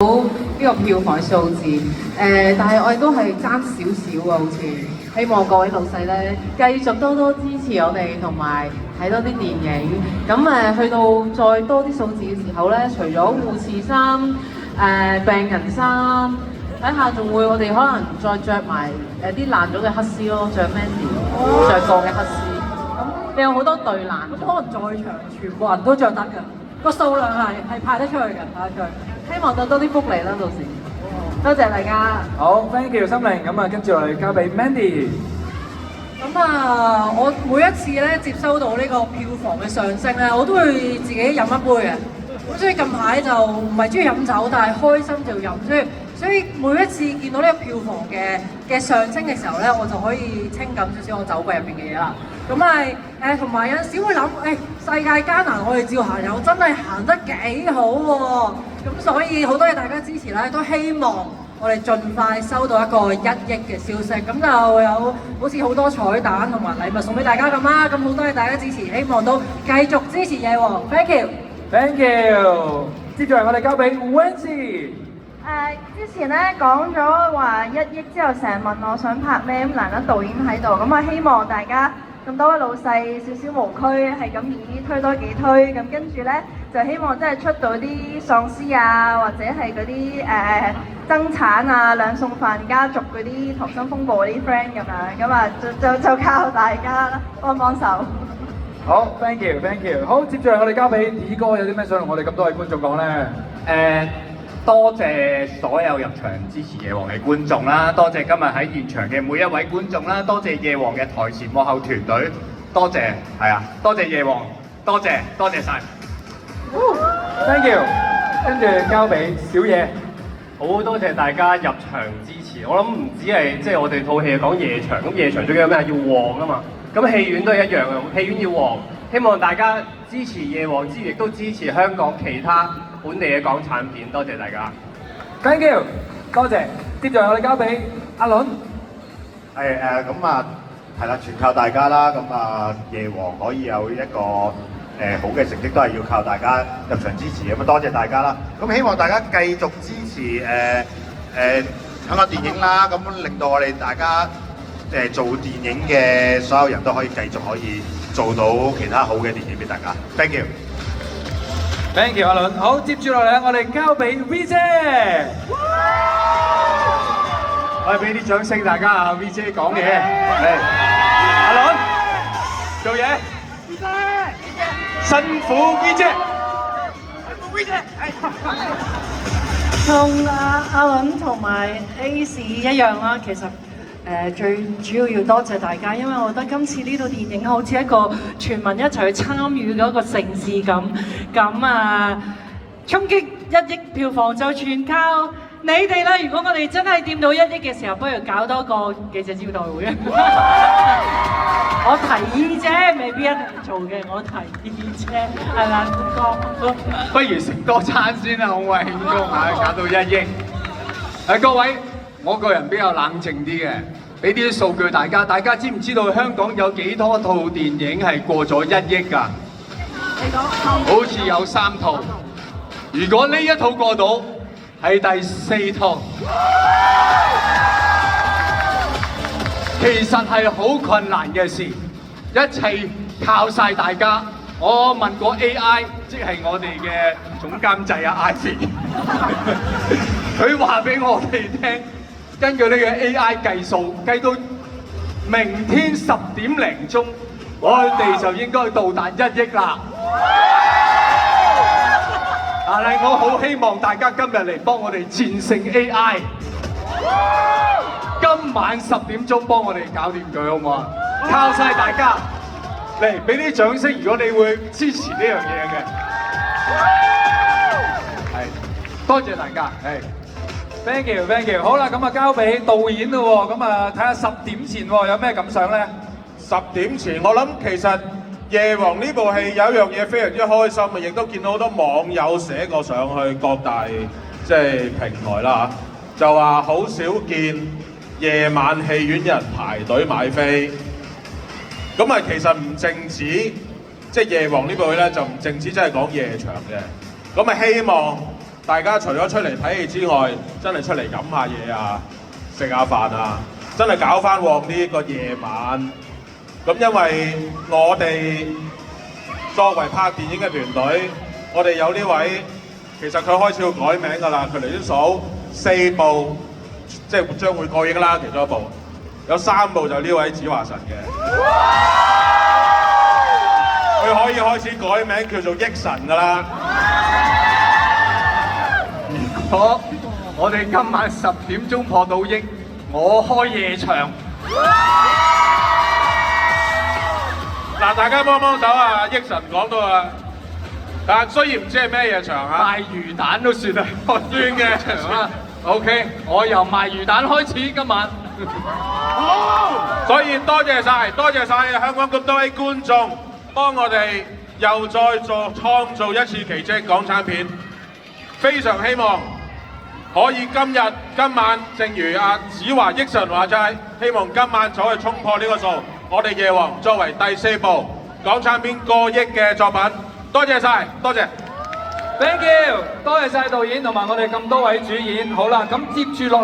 呢個票房數字，但係我哋都係爭少少啊，好似希望各位老細咧繼續多多支持我哋，同埋睇多啲電影。咁去到再多啲數字嘅時候咧，除咗護士衫、病人衫，睇下仲會我哋可能再着埋啲爛咗嘅黑絲咯，着 Mandy 着過嘅黑絲。咁你有好多對爛，咁可能在場全部人都着得㗎，個數量係派得出去嘅，派得出去。希望多啲福利啦，到時。多謝大家。好 ，thank you 心靈，咁跟住我哋交俾 Mandy。我每一次咧接收到呢個票房嘅上升咧，我都會自己飲一杯嘅。咁所以近排就唔係中意飲酒，但係開心就飲。所以每一次見到呢個票房嘅上升嘅時候咧，我就可以清緊少少我酒櫃入邊嘅嘢啦。咁同埋有陣時會諗，世界艱難，我哋照行又真係行得幾好喎。咁所以好多謝大家支持啦，都希望我哋盡快收到一個1億嘅消息，咁就有好似好多彩蛋同埋禮物送俾大家咁啦。咁好多謝大家支持，希望都繼續支持夜王 ，thank you。Thank you。接住嚟我哋交俾 Wendy。之前咧講咗話1億之後，成日問我想拍咩，咁難得導演喺度，咁啊希望大家咁多位老細少少無拘，係咁以推多幾推，咁跟住咧就希望真係出到啲喪屍啊，或者係嗰啲爭產啊、兩餸飯家族嗰啲溏心風暴嗰啲 friend 咁樣，咁啊就靠大家啦，幫手。好 ，thank you，thank you。好，接住嚟我哋交俾 D 哥，有啲咩想同我哋咁多位觀眾講咧？多謝所有入場支持夜王嘅觀眾啦，多謝今日喺現場嘅每一位觀眾啦，多謝夜王嘅台前幕後團隊，多謝，係啊，多謝夜王，多謝晒。Thank you。跟住交俾小野。好多謝大家入場支持，我諗唔止係即係我哋套戲係講夜場，咁夜場最緊要咩？要旺啊嘛，咁戲院都係一樣嘅，戲院要旺，希望大家支持夜王之餘，亦都支持香港其他本地嘅港產片，多謝大家。Thank you，多謝。接住我哋交俾阿倫。係啦，全靠大家啦。夜王可以有一個好嘅成績，都係要靠大家入場支持。咁多謝大家啦。咁希望大家繼續支持香港電影啦。咁令到我哋大家做電影嘅所有人都可以繼續可以做到其他好嘅電影俾大家。Thank you。Thank you 阿倫。好，接住落嚟我哋交俾 V 姐。我哋俾啲掌聲大家啊 ，V 姐講嘢。係。阿倫，做嘢。V 姐。辛苦 V 姐。V 姐。同阿倫同埋 Ace 一樣啦，其實。最主要多謝大家，因為我覺得今次呢套電影好似一個全民一齊去參與嘅一個盛事咁，衝擊1億票房就全靠你哋啦！如果我哋真係掂到1億嘅時候，不如搞多個記者招待會啊！我提議啫，未必一定做嘅，我提議啫，係咪哥？不如食多餐先啦，好唔好啊？慶祝下，搞到1億。各位，我個人比較冷靜啲嘅。俾啲數據大家知唔知道香港有幾多套電影係過咗1億㗎？好似有3套。如果呢一套過到，係第4套。其實係好困難嘅事，一切靠晒大家。我問過 AI， 即係我哋嘅總監製啊 Ivy， 佢話俾我哋聽。根據呢個 AI 計數，計到明天10點零鐘，我哋就應該到達1億啦。但係我好希望大家今日嚟幫我哋戰勝 AI。今晚10點鐘幫我哋搞掂佢好唔好啊？靠晒大家，嚟俾啲掌聲！如果你會支持呢樣嘢嘅，係多謝大家，係。Thank you，thank you。好啦，咁交俾導演咯喎，咁睇下10點前有咩感想咧？10點前，我諗其實《夜王》呢部戲有一樣嘢非常之開心嘅，亦都見到好多網友寫過上去各大平台啦嚇，就話好少見夜晚戲院有人排隊買飛。咁其實唔淨止《夜王》呢部戲咧，就唔淨止真係講夜場嘅。咁希望大家除咗出嚟睇戲之外，真係出嚟飲下嘢啊，食下飯啊，真係搞翻旺呢個夜晚。咁因為我哋作為拍電影嘅團隊，我哋有呢位，其實佢開始要改名㗎啦。佢嚟先數4部，即係將會過映啦，其中一部。有3部就呢位子華神嘅，佢可以開始改名叫做益神㗎啦。如果我哋今晚10點鐘破到億，我開夜場。嗱，大家幫幫手啊！益神講到啊，但雖然唔知係咩夜場啊，賣魚蛋都算啦，算嘅場啦。OK， 我由賣魚蛋開始今晚。所以多謝晒香港咁多位觀眾，幫我哋又再創造一次奇蹟港產片。非常希望可以今晚，正如阿子華益神話齋，希望今晚就可以衝破呢個數。我哋夜王作為第4部港產片過億嘅作品，多謝晒，多謝。Thank you， 多謝晒導演同埋我哋咁多位主演。好啦，咁接住落。